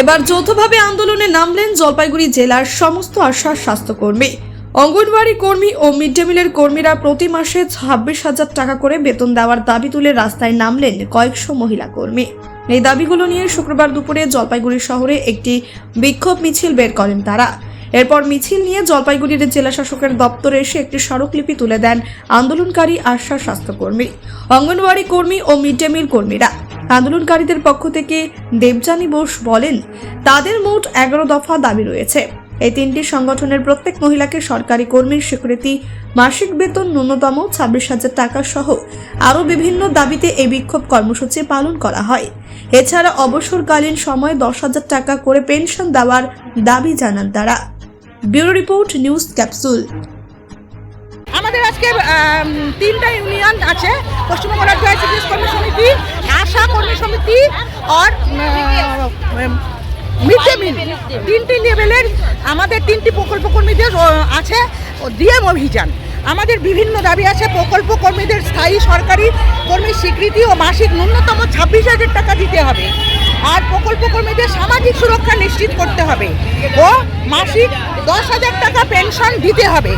এবার যৌথভাবে আন্দোলনে নামলেন জলপাইগুড়ি জেলার সমস্ত আশা স্বাস্থ্যকর্মী, অঙ্গনওয়াড়ি কর্মী ও মিড ডে মিলের কর্মীরা প্রতি মাসে 26,000 টাকা করে বেতন দেওয়ার দাবি তুলে রাস্তায় নামলেন কয়েকশো মহিলা কর্মী। এই দাবিগুলো নিয়ে শুক্রবার দুপুরে জলপাইগুড়ি শহরে একটি বিক্ষোভ মিছিল বের করেন তারা। এরপর মিছিল নিয়ে জলপাইগুড়ির জেলা শাসকের দপ্তরে এসে একটি স্মারকলিপি তুলে দেন আন্দোলনকারী আশা স্বাস্থ্যকর্মী, অঙ্গনওয়াড়ি কর্মী ও মিড ডে মিল কর্মীরা। আন্দোলনকারীদের পক্ষ থেকে দেবযানী বোস বলেন, তাদের মোট 11 দফা দাবি রয়েছে। এই তিনটি সংগঠনের প্রত্যেক মহিলাকে সরকারি কর্মীর স্বীকৃতি, মাসিক বেতন ন্যূনতম 26,000 টাকা সহ আরও বিভিন্ন দাবিতে এই বিক্ষোভ কর্মসূচি পালন করা হয়। এছাড়া অবসরকালীন সময়ে 10,000 টাকা করে পেনশন দেওয়ার দাবি জানান তারা। Bureau report, news capsule. আমাদের আজকে 3টা ইউনিয়ন আছে, পশ্চিমবঙ্গ রাজ্য আইসিডিএস কর্মী সমিতি, আশা কর্মী সমিতি আর মিড ডে মিল। 3টি লেভেলের আমাদের 3টি প্রকল্প কর্মীদের আছে ডিএম অভিযান। আমাদের বিভিন্ন দাবি আছে। প্রকল্প কর্মীদের স্থায়ী সরকারি কর্মীর স্বীকৃতি ও মাসিক ন্যূনতম 26,000 টাকা দিতে হবে, আর প্রকল্প কর্মীদের সামাজিক সুরক্ষা নিশ্চিত করতে হবে ও মাসিক 10,000 টাকা পেনশন দিতে হবে।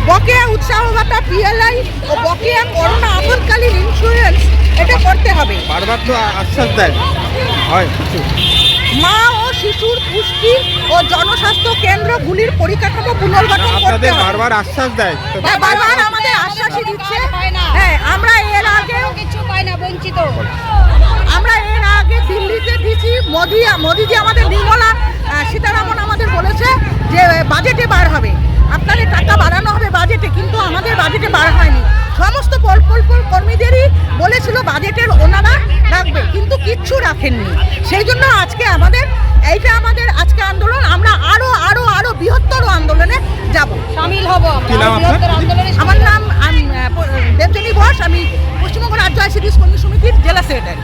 বকেয়া উৎসাহ ভাতা, পিএলআই ও বকেয়া করোনা আপদকালীন ইন্স্যুরেন্স এটা করতে হবে। বারবার তো আশ্বাস দেয় হয় মা ও শিশুর পুষ্টি ও জনস্বাস্থ্য কেন্দ্রগুলির পরিকাঠামো পুনর্গঠন করতে হবে। বারবার আশ্বাস দেয়, বারবার আমাদের আশ্বাসই দিচ্ছে। হ্যাঁ, আমরা এর আগে কিছু পাই না, বঞ্চিত। আমরা এর আগে দিল্লিতে দিচ্ছি, মোদিজি আমাদের নির্মলা সীতারামন আমাদের বলেছে যে বাজেটে বার হবে, আপনাদের টাকা বাড়ানো হবে বাজেটে, কিন্তু আমাদের বাজেটে বার হয়নি। সমস্ত প্রকল্প কর্মীদেরই বলেছিল বাজেটের ওনারা রাখবে, কিন্তু কিচ্ছু রাখেননি। সেই জন্য আজকে আমাদের আজকে আন্দোলন, আমরা আরো বৃহত্তর আন্দোলনে যাব, শামিল হব। আমার নাম দেবযানী বোস, আমি পশ্চিমবঙ্গ রাজ্য আইসিডিএস কর্মী সমিতির জেলা সেক্রেটারি।